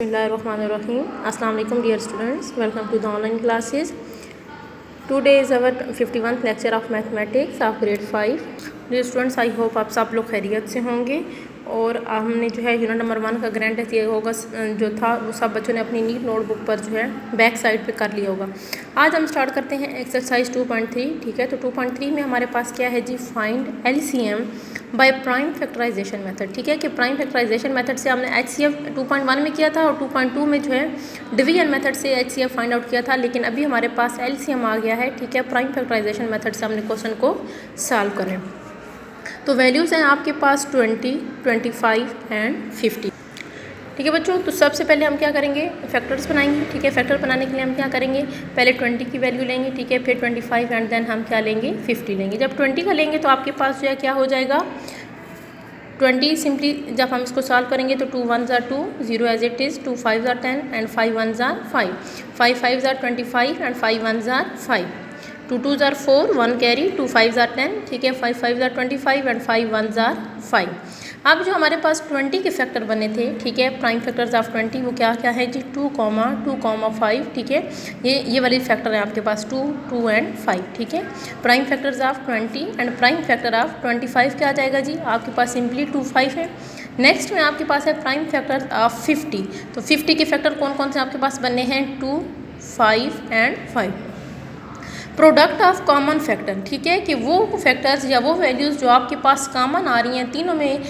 Bismillahirrahmanirrahim. Assalamu alaikum dear students. Welcome to the online classes. Today is our 51st lecture of mathematics of grade 5. Dear students, I hope आप सब लोग खैरियत से होंगे और हमने जो है यूनिट नंबर 1 का ग्रैंड टेस्ट ये होगा जो था वो सब बच्चों ने अपनी नीट नोटबुक पर जो है बैक साइड पे कर लिया होगा। आज हम स्टार्ट करते हैं एक्सरसाइज 2.3। ठीक है, तो 2.3 में हमारे पास क्या है जी, find LCM by prime factorization method. ठीक है कि प्राइम फैक्टराइजेशन मेथड से हमने एचसीएफ 2.1 में किया था और 2.2 में जो है डिवीजन मेथड से एचसीएफ फाइंड आउट किया था, लेकिन अभी हमारे पास एलसीएम आ गया है। ठीक है, प्राइम फैक्टराइजेशन मेथड से हमने क्वेश्चन को सॉल्व करें। तो वैल्यूज़ हैं आपके पास 20, 25 एंड 50। ठीक है बच्चों, तो सबसे पहले हम क्या करेंगे, फैक्टर्स बनाएंगे। ठीक है, फैक्टर बनाने के लिए हम क्या करेंगे, पहले 20 की वैल्यू लेंगे। ठीक है, फिर 25 एंड देन हम क्या लेंगे, 50 लेंगे। जब 20 का लेंगे तो आपके पास जो है क्या हो जाएगा, 20 सिंपली जब हम इसको सॉल्व करेंगे तो 2 1s are 2, 0 as it is, 2 5s are 10 and 5 1s are 5, 5 5s are 25 and 5 1s are 5, 2 2s are 4, 1 carry, 2 5s are 10। ठीक है, 5 5s are 25 and 5 1s are 5। अब जो हमारे पास 20 के फैक्टर बने थे, ठीक है, प्राइम फैक्टर्स ऑफ 20 वो क्या क्या है जी, 2, 2, 5। ठीक है, ये वाली फैक्टर है आपके पास 2, 2 एंड 5। ठीक है, prime factors of 20 and prime factor of 25 क्या आ जाएगा जी, आपके पास सिंपली 2 5 है। नेक्स्ट में आपके पास है प्राइम फैक्टर ऑफ 50। तो 50 के फैक्टर कौन कौन से आपके पास बनने हैं, 2 5 and 5। Product of common factor, ठीक है कि वो फैक्टर्स या वो वैल्यूज़ जो आपके पास कॉमन आ रही हैं, तीनों में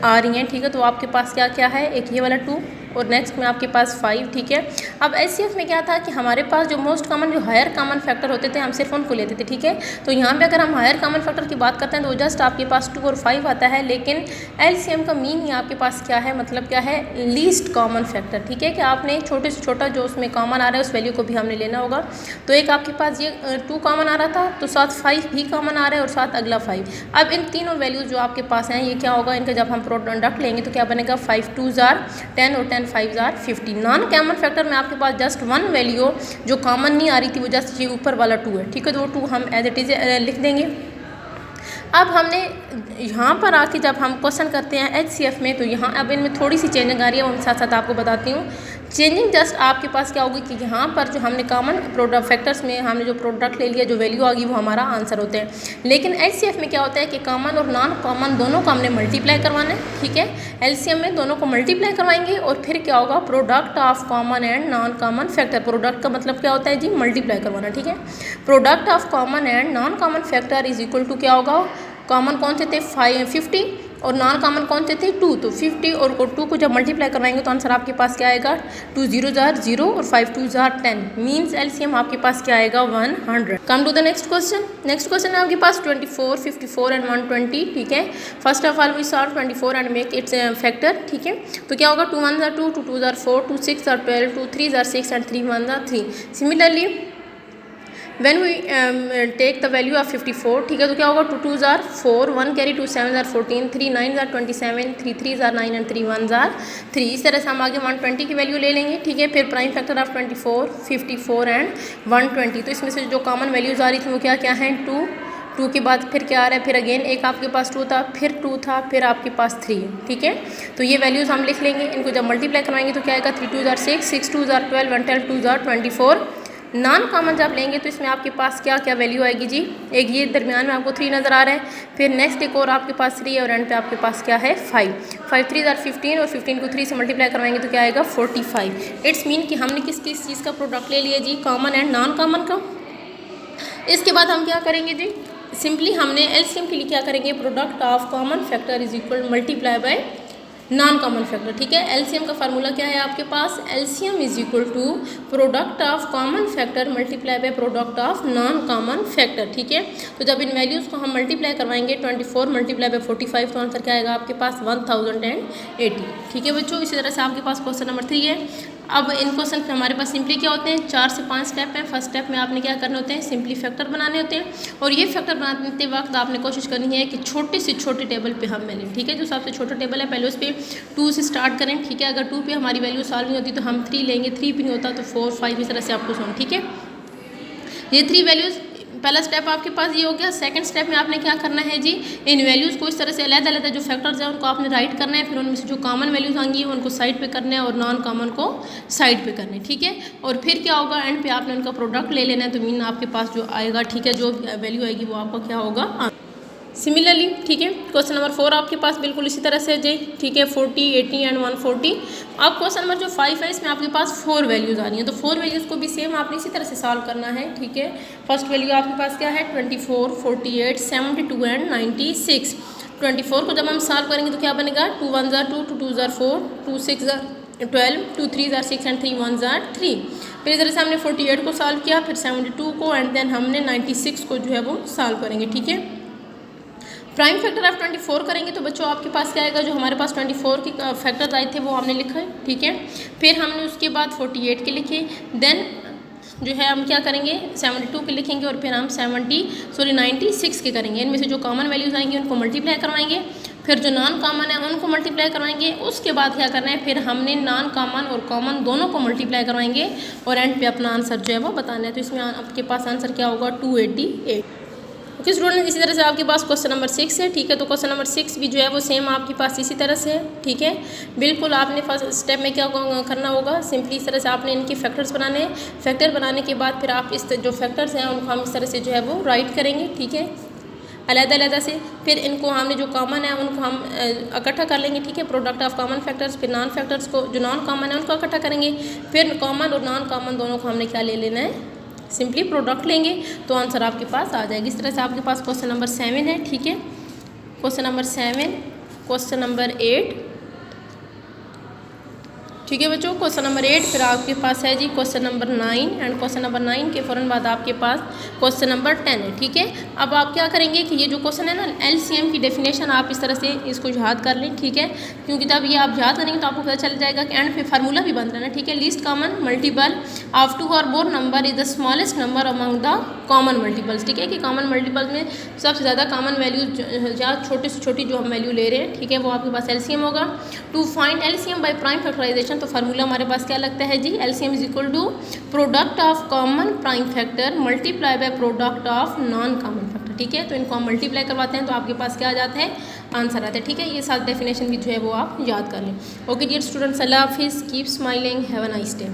आ रही हैं। ठीक है, तो आपके पास क्या क्या है, एक ये वाला 2 और नेक्स्ट में आपके पास 5। ठीक है, अब एचसीएफ में क्या था कि हमारे पास जो मोस्ट कॉमन जो हायर कॉमन फैक्टर होते थे हम सिर्फ उनको लेते थे। ठीक है, तो यहाँ पे अगर हम हायर कॉमन फैक्टर की बात करते हैं तो जस्ट आपके पास 2 और 5 आता है, लेकिन एलसीएम का मीन ही आपके पास क्या है, मतलब क्या है, लीस्ट कॉमन फैक्टर। ठीक है, कि आपने छोटे से छोटा जो उसमें कॉमन आ रहा है उस वैल्यू को भी हमने लेना होगा। तो एक आपके पास ये 2 कॉमन आ रहा था, तो साथ 5 भी कॉमन आ रहा है और साथ अगला 5। अब इन तीनों वैल्यूज़ जो आपके पास हैं ये क्या होगा, इनका जब हम प्रोडक्ट लेंगे तो क्या बनेगा, 5 2s are 10 और 10 5s are 50। Non common factor में आपके पास जस्ट 1 वैल्यू जो कॉमन नहीं आ रही थी वो जस्ट ये ऊपर वाला 2 है। ठीक है, तो वो 2 हम एज इट इज़ लिख देंगे। अब हमने यहाँ पर आके जब हम क्वेश्चन करते हैं एचसीएफ में तो यहाँ अब इनमें थोड़ी सी चेंजिंग आ रही है, वो मैं साथ साथ आपको बताती हूँ। चेंजिंग जस्ट आपके पास क्या होगी कि यहाँ पर जो हमने कॉमन प्रोडक्ट फैक्टर्स में हमने जो प्रोडक्ट ले लिया, जो वैल्यू आ गई वो हमारा आंसर होते हैं। लेकिन एचसीएफ में क्या होता है कि कॉमन और नॉन कॉमन दोनों को हमने मल्टीप्लाई करवाना है। ठीक है, एलसीएम में दोनों को मल्टीप्लाई करवाएंगे और फिर क्या होगा, product of common and non common factor. Product का मतलब क्या होता है जी, मल्टीप्लाई करवाना। ठीक है, product of common and non common factor is equal to क्या होगा, कॉमन कौन से थे 50 और नॉन कॉमन कौन से थे 2। तो 50 और 2 को जब मल्टीप्लाई करवाएंगे तो आंसर आपके पास क्या आएगा, 2 0s are 0 और 5 2s are 10। मीन्स एलसीएम आपके पास क्या आएगा, 100। Come to the next question. Next question है आपके पास 24, 54 एंड 120। ठीक है, first of all we solve 24 and make its factor. ठीक है, तो क्या होगा, 2 1s are 2, 2 2s are 4, 2 6 are 12, 2 3s are 6 and 3 1s are 3। Similarly when we take the value of 54, ठीक है, तो क्या होगा, 2 2s are 4, 1 carry, 2 7s are 14, 3 9s are 27, 3 3s are 9 and 3 1s are 3। इस तरह से हम आगे 120 की वैल्यू ले लेंगे। ठीक है, फिर प्राइम फैक्टर ऑफ 24, 54 एंड 120। तो इसमें से जो कॉमन वैल्यूज़ आ रही थी वो क्या क्या हैं, 2 2 के बाद फिर क्या आ रहा है, फिर अगेन एक आपके पास 2 था, फिर 2 था, फिर आपके पास 3 है। ठीक है, तो ये वैल्यूज़ हम लिख लेंगे। इनको जब मल्टीप्लाई करवाएंगे तो क्या आएगा, 3 2s are 6, 6 2s are 12 and 12 2s are 24। Non common जब लेंगे तो इसमें आपके पास क्या क्या वैल्यू आएगी जी, एक ये दरमियान में आपको 3 नज़र आ रहा है, फिर नेक्स्ट एक और आपके पास 3 है और एंड पे आपके पास क्या है 5। 5 3s are 15 और 15 को 3 से मल्टीप्लाई करवाएंगे तो क्या आएगा 45। इट्स मीन कि हमने किस किस चीज़ का प्रोडक्ट ले लिया जी, कॉमन एंड नॉन कॉमन का। इसके बाद हम क्या करेंगे जी, सिंपली हमने एलसीएम के लिए क्या करेंगे, product of common factor is equal multiply by non common factor. ठीक है, एलसीएम का फार्मूला क्या है आपके पास, LCM is equal to product of common factor multiply by product of non common factor. ठीक है, तो जब इन वैल्यूज़ को हम मल्टीप्लाई करवाएंगे 24 मल्टीप्लाई बाय 45 तो आंसर क्या आएगा आपके पास 1080। ठीक है बच्चों, इसी तरह से आपके पास क्वेश्चन नंबर 3 है। अब इन क्वेश्चन पे हमारे पास सिंपली क्या होते हैं, 4 से 5 स्टेप हैं। फर्स्ट स्टेप में आपने क्या करने होते हैं, सिंपली फैक्टर बनाने होते हैं और ये फैक्टर बनाते वक्त आपने कोशिश करनी है कि छोटे से छोटे टेबल पे हम मिलें। ठीक है, जो सबसे छोटा टेबल है पहले उस पर 2 से स्टार्ट करें। ठीक है, अगर 2 पे हमारी वैल्यू सॉल्व नहीं होती तो हम 3 लेंगे, 3 भी नहीं होता तो 4 5 इस तरह से आपको सोन। ठीक है, ये 3 वैल्यूज़ पहला स्टेप आपके पास ये हो गया। सेकंड स्टेप में आपने क्या करना है जी, इन वैल्यूज़ को इस तरह से अलग-अलग जो फैक्टर्स हैं उनको आपने राइट करना है, फिर उनमें से जो कॉमन वैल्यूज़ आएंगी उनको साइड पे करना है और नॉन कॉमन को साइड पे करना है, ठीक है। और फिर क्या होगा, एंड पे आपने उनका प्रोडक्ट ले लेना है, तो मीन आपके पास जो आएगा, ठीक है, जो वैल्यू आएगी वो आपका क्या होगा। सिमिलरली, ठीक है, क्वेश्चन नंबर 4 आपके पास बिल्कुल इसी तरह से जाए, ठीक है, 40, 80 एंड 140। अब क्वेश्चन नंबर जो 5 है इसमें आपके पास 4 वैल्यूज़ आ रही हैं, तो 4 वैल्यूज़ को भी सेम आपने इसी तरह से सॉल्व करना है, ठीक है। फर्स्ट वैल्यू आपके पास क्या है, 24, 48, 72 एंड 96। 24 को जब हम सॉल्व करेंगे तो क्या बनेगा, 2 1 jar 2, 2 2 jar 4, 2 6 jar 12, 2 3 jar 6 and 3 1 jar 3। फिर इस तरह से हमने 48 को सॉल्व किया, फिर 72 को, एंड देन हमने 96 को जो है वो सॉल्व करेंगे, ठीक है। प्राइम फैक्टर ऑफ 24 करेंगे तो बच्चों आपके पास क्या आएगा, जो हमारे पास 24 के फैक्टर्स आए थे वो हमने लिखा है, ठीक है। फिर हमने उसके बाद 48 के लिखे, देन जो है हम क्या करेंगे, 72 के लिखेंगे, और फिर हम 96 के करेंगे। इनमें से जो कॉमन वैल्यूज़ आएंगी उनको मल्टीप्लाई करवाएंगे, फिर जो नॉन कॉमन है उनको मल्टीप्लाई करवाएंगे। उसके बाद क्या करना है, फिर हमने नॉन कॉमन और कॉमन दोनों को मल्टीप्लाई करवाएंगे, और एंड पे अपना आंसर जो है वो बताना है। तो इसमें आपके पास आंसर क्या होगा, 288। ओके स्टूडेंट, इसी तरह से आपके पास क्वेश्चन नंबर 6 है, ठीक है। तो क्वेश्चन नंबर 6 भी जो है वो सेम आपके पास इसी तरह से है, ठीक है। बिल्कुल आपने फर्स्ट स्टेप में क्या करना होगा, सिंपली इस तरह से आपने इनके फैक्टर्स बनाने हैं। फैक्टर बनाने के बाद फिर आप इस जो फैक्टर्स हैं उनको हम इस तरह से जो है वो राइट करेंगे, ठीक है, अलग-अलग से। फिर इनको हमने जो कॉमन है उनको हम इकट्ठा कर लेंगे, ठीक है, प्रोडक्ट ऑफ कॉमन फैक्टर्स। फिर नॉन फैक्टर्स को, जो नॉन कॉमन है उनको इकट्ठा करेंगे। फिर कॉमन और नॉन कॉमन दोनों को हमने क्या ले लेना है, सिंपली प्रोडक्ट लेंगे, तो आंसर आपके पास आ जाएगा। इस तरह से आपके पास क्वेश्चन नंबर 7 है, ठीक है। क्वेश्चन नंबर 7, क्वेश्चन नंबर 8, ठीक है बच्चों। क्वेश्चन नंबर 8 फिर आपके पास है जी question number 9, and question number 9 के फ़ौरन बाद आपके पास क्वेश्चन नंबर 10 है, ठीक है। अब आप क्या करेंगे कि ये जो क्वेश्चन है ना, एलसीएम की डेफिनेशन आप इस तरह से इसको याद कर लें, ठीक है, क्योंकि जब ये आप याद करेंगे तो आपको पता चल जाएगा कि एंड पे फार्मूला भी बन रहा है, ठीक है। लीस्ट कॉमन मल्टीपल ऑफ 2 और मोर number is the smallest number among the common multiples, ठीक है, कि कॉमन मल्टीपल्स में सबसे ज़्यादा कॉमन वैल्यू या छोटी से छोटी जो हम वैल्यू ले रहे हैं, ठीक है, वो आपके पास एलसीएम होगा। To find LCM by prime factorization, तो फार्मूला हमारे पास क्या लगता है जी, LCM is equal to product of common prime factor multiply by product of non common factor, ठीक है। तो इनको हम मल्टीप्लाई करवाते हैं तो आपके पास क्या आ जाता है, आंसर आता है, ठीक है। ये साथ डेफिनेशन भी जो है वो आप याद कर लें। ओके डियर स्टूडेंट्स, अल्लाह हाफिज़, keep smiling, have a nice day.